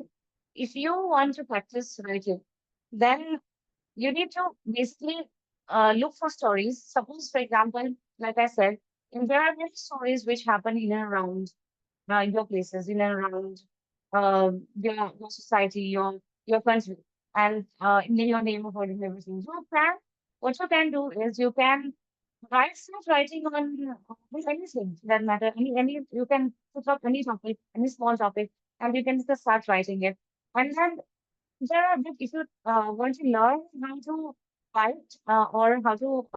if you want to practice writing, then you need to basically look for stories. Suppose, for example, like I said, there are many stories which happen in and around your places, in and around your society, your country, and in your neighborhood and everything. What you can do is you can start writing on anything that matter. You can put up any topic, any small topic, and you can just start writing it. And then if you want to learn how to write or how to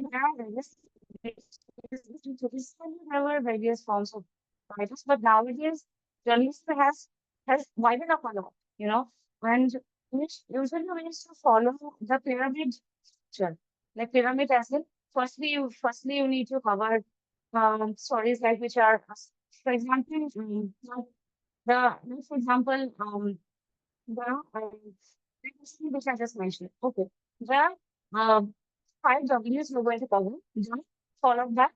there are there were various forms of writers, but nowadays journalism has widened up a lot, you know, and usually we used to follow the pyramid structure, like pyramid as in firstly you need to cover stories like which are, for example, like for example, which I just mentioned. Okay. There are five W's we're going to cover. Then follow that.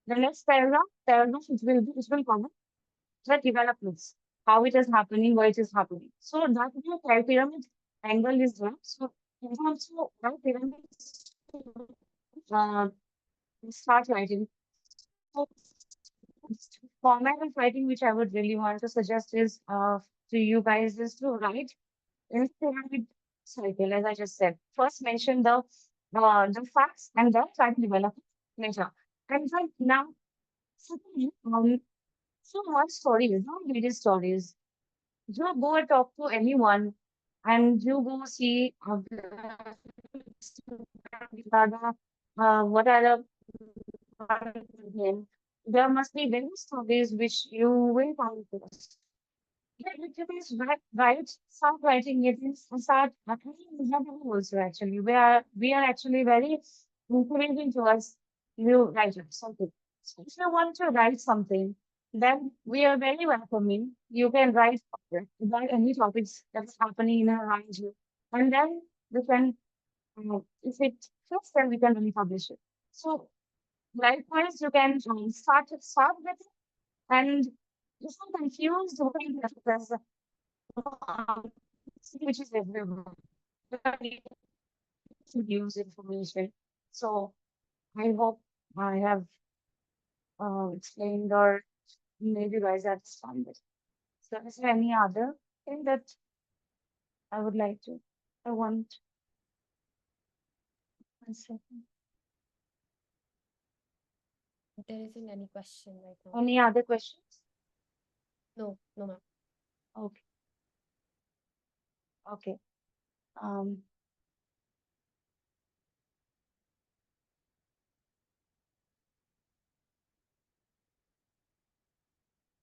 The next paragraph it will cover the developments, how it is happening, why it is happening. So that is the pyramid angle is there. So in terms of how pyramid uh, start writing. So format of writing which I would really want to suggest is to you guys is to write in pyramid cycle, as I just said. First mention the facts and then try to develop it later. And then now, secondly, so what stories, not various stories. You go and talk to anyone and you go see what are the again. There must be various stories which you will come across. Yeah, you guys start writing it and start we have also actually. We are actually very encouraging towards new writers, something. So if you want to write something, then we are very welcoming. You can write about any topics that's happening in and around you. And then we can if it fits, then we can really publish it. So likewise you can start with it and if I'm confused, what because um, which is everywhere. We should use information. So I hope I have explained or maybe you guys understand it. So is there any other thing that I would like to, I want, one second. There isn't any question right now. Any other questions? No, no, ma'am. Okay. Okay. Um,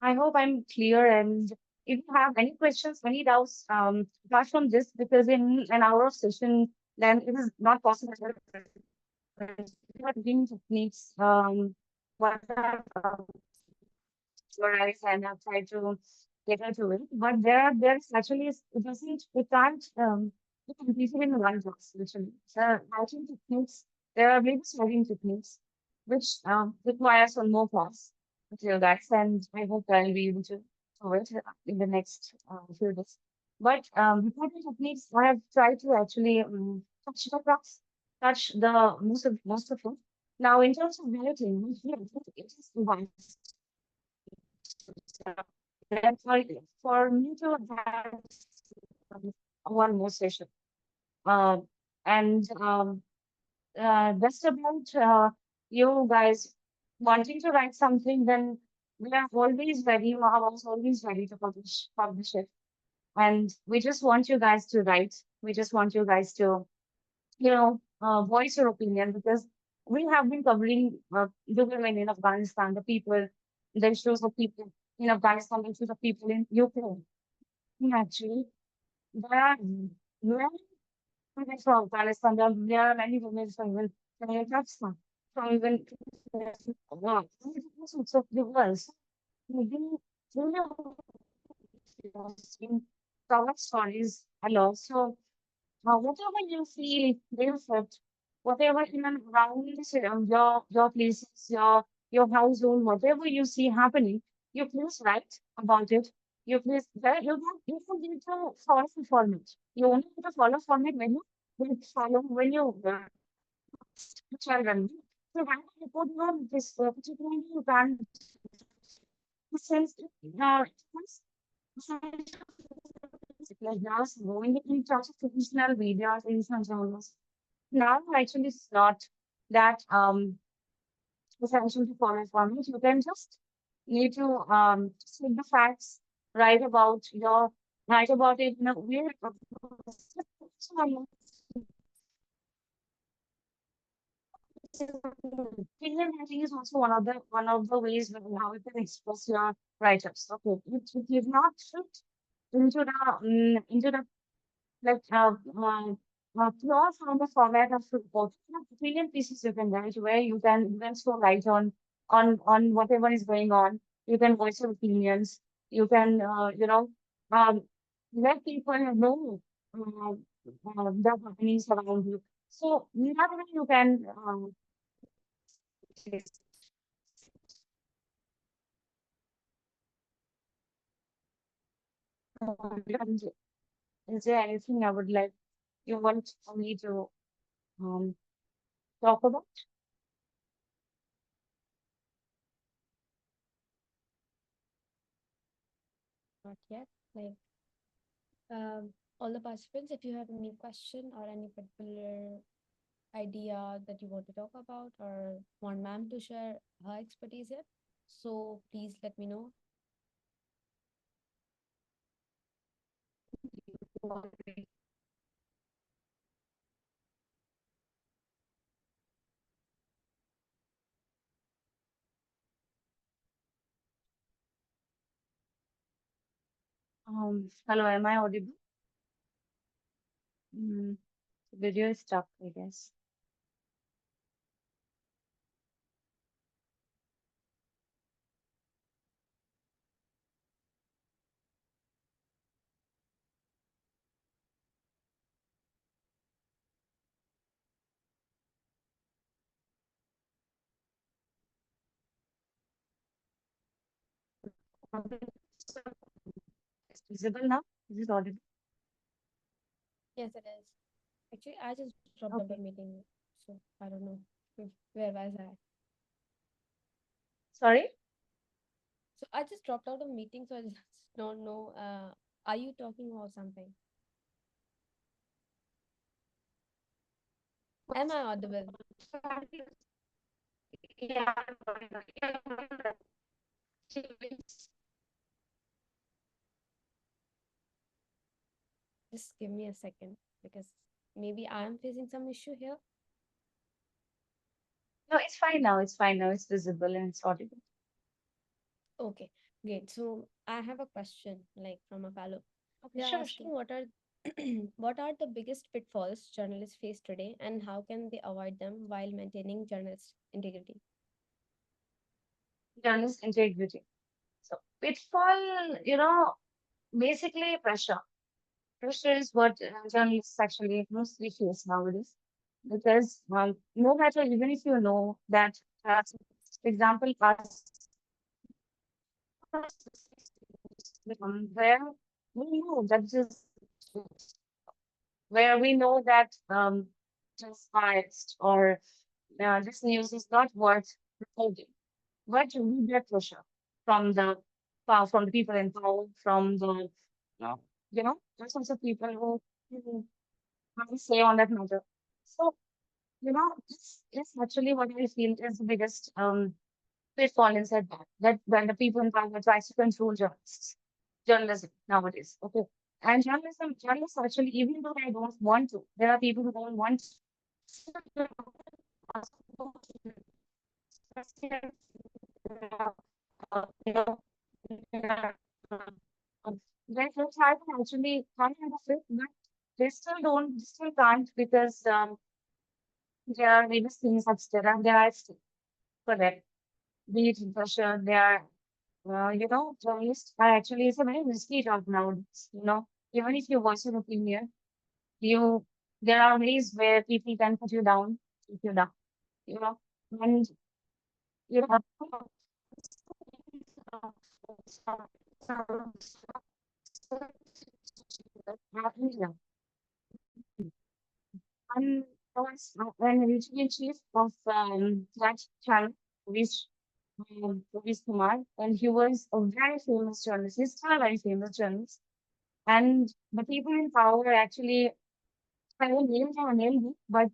I hope I'm clear and if you have any questions, any doubts, apart from this, because in an hour of session, then it is not possible what reading techniques, what are summarize and I've tried to get into it. But there's actually it doesn't it can't be completed in one class, literally. So writing techniques, there are various writing techniques which require some more class with you guys, and I hope I'll be able to do it in the next few days. But reporting techniques, I have tried to actually touch the class, touch the most of it. Now, in terms of writing, it is one then for me to have one more session. Uh, and Just about you guys wanting to write something, then we are always ready. Mahabahu is always ready to publish it. And we just want you guys to write. We just want you guys to, voice your opinion because we have been covering the women in Afghanistan, the people, the issues of people in Afghanistan, the issues of people in Ukraine. Actually, there are many women from Afghanistan, there are many women from even Pakistan, from even of the world. So, we really cover stories a lot. So whatever you feel, you fit, whatever in and around your places, your household, whatever you see happening, you please write about it. You please you can need to follow the format. You only need to follow format when you children. So when you put your this particularly you can sense like just going in terms of traditional videos in some genres. Now, actually, it's not that essential to follow format. You can just need to see the facts, write about your write about it in a way. Opinion writing is also one of the ways how you can express your write-ups. Okay, it is not fit into the like pure from the format of report. Opinion pieces you can write where you can so write on whatever is going on. You can voice your opinions. You can um, let people know the happenings around you. So that way you can is there anything I would like you want me to um, talk about? Not yet. Like, all the participants, if you have any question or any particular idea that you want to talk about or want ma'am to share her expertise here, so please let me know. Hello, am I audible? Mm, video is stuck, I guess. It's visible now? Is it audible? Yes, it is. Actually, I just dropped out the Okay. meeting, so I don't know where was I. Sorry? So I just dropped out of meeting, so I just don't know. Are you talking about something? Am I audible? Yeah. Just give me a second because maybe I'm facing some issue here. No, it's fine now. It's fine now. It's visible and it's audible. Okay, great. So I have a question, like from a fellow. Okay, They are sure, sure. asking what are what are the biggest pitfalls journalists face today, and how can they avoid them while maintaining journalist integrity? Journalist integrity. So pitfall, basically pressure. Pressure is what journalists actually mostly face nowadays. Because no matter, even if you know that, for example, us, where we know that this where we know that just biased or this news is not worth reporting. But we get pressure from the from the people in power, from the uh, those sorts of people who have a say on that matter. So this is actually what I feel is the biggest pitfall in setback that when the people in power tries to control journalism nowadays. Okay. And journalists actually, even though they don't want to, there are people who don't want to, you know, they try to actually come out of it, but they still can't because there are various things upstairs, there are still correct. Be it pressure, they are, journalists are actually, it's a very risky job nowadays, even if you voice your opinion, you there are ways where people can put you down, keep you down, you know, and you know, I'm I was an editor chief of that channel, which Ravish Kumar, and he was a very famous journalist. He's still a very famous journalist. And the people in power actually, I won't name him, but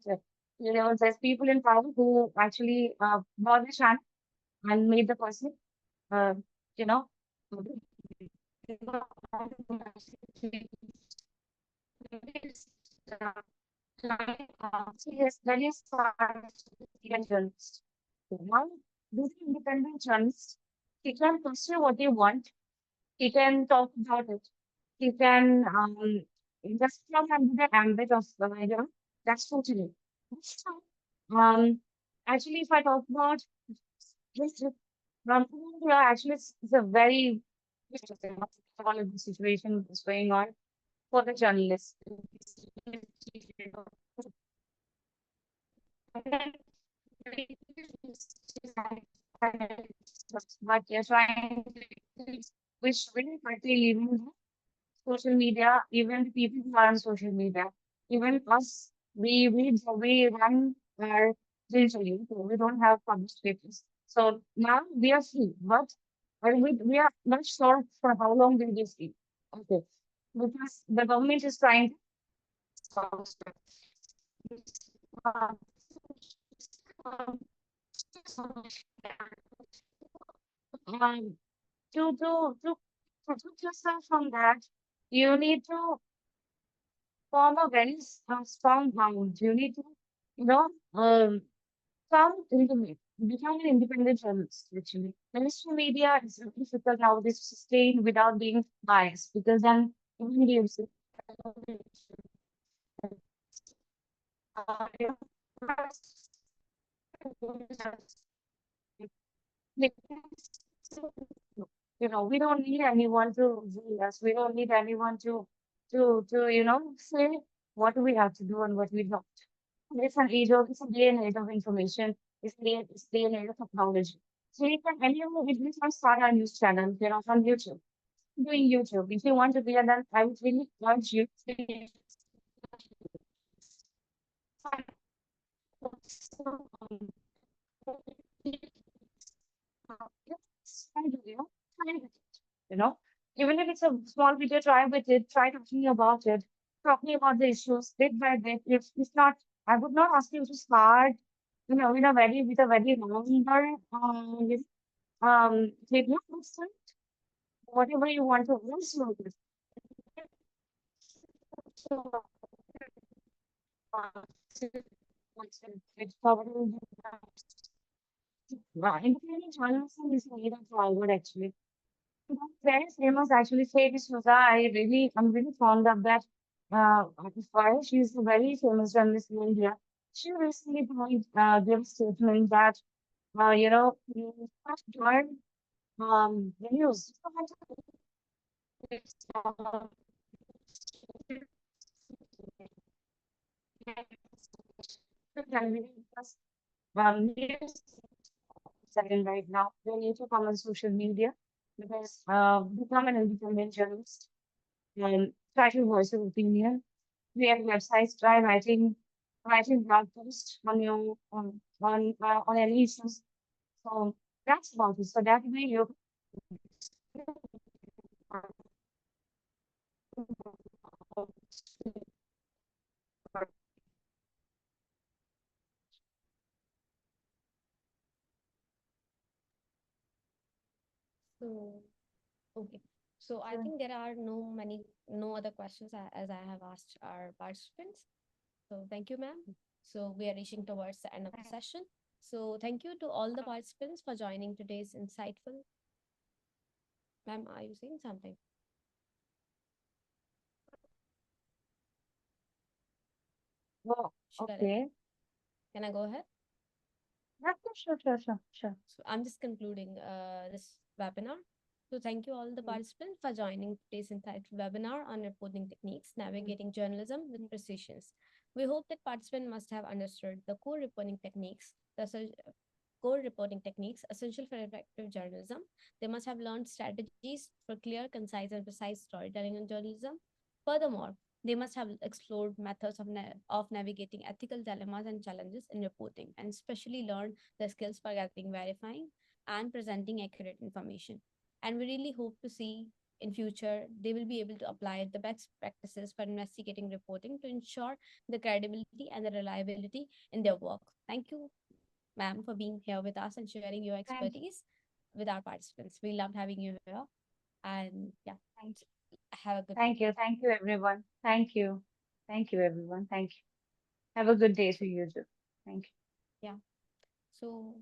there's people in power who actually bought the channel and made the person, uh, you know, yes, that is independent journalist. Now, this independent journalist, he can pursue what they want. He can talk about it. He can just come under the ambit of that's totally. That's fine. Actually, if I talk about this, India, actually, it's a very all of the situation is going on for the journalists. But they're trying to, which really partly even social media, even the people who are on social media, even us, we run our digitally, so we don't have published papers. So now we are free, but we are not sure for how long will we free. Okay. Because the government is trying um, to protect yourself from that, you need to form a very strong bound. You need to, you know, come independent, become an independent journalist, actually. Mainstream media is very difficult nowadays to sustain without being biased because then even the we don't need anyone to rule us. We don't need anyone to say what we have to do and what we don't. It's a day and age of information. It's day and age of technology. So you can, anyone, we can start our news channel, on YouTube. Doing YouTube. If you want to be a, then I would really urge you to try to, try with it, you know. Even if it's a small video, try with it, try talking about the issues bit by bit. If it's not, I would not ask you to start, with a very longer, video, whatever you want to also do. So, it's probably, independent journalism is made of forward actually. Very famous actually, Sadie Souza. I'm really fond of that artist. She's a very famous journalist in India. She recently gave a statement that, you have to learn the news. News second right now. They need to come on social media because become an independent journalist and try to voice your opinion. Create websites, try writing blog posts on your on any issues. So that's about it. So that way you So, okay. So I think there are no other questions as I have asked our participants. So thank you, ma'am. So we are reaching towards the end of the session. So thank you to all the participants for joining today's insightful. Ma'am, are you saying something? oh, Should I, okay. can I go ahead? Yeah, sure. So I'm just concluding this webinar. So thank you all the participants for joining today's insightful webinar on reporting techniques, navigating journalism with precision. We hope that participants must have understood the core reporting techniques essential for effective journalism. They must have learned strategies for clear, concise, and precise storytelling in journalism. Furthermore, they must have explored methods of navigating ethical dilemmas and challenges in reporting, and especially learned the skills for gathering, verifying, and presenting accurate information. And we really hope to see in future they will be able to apply the best practices for investigating reporting to ensure the credibility and the reliability in their work. Thank you, ma'am, for being here with us and sharing your Thank expertise with our participants. We loved having you here. And yeah, thank have a good day. thank you. Thank you, everyone. Thank you. Thank you, everyone. Thank you. Have a good day to you too. Thank you. Yeah. So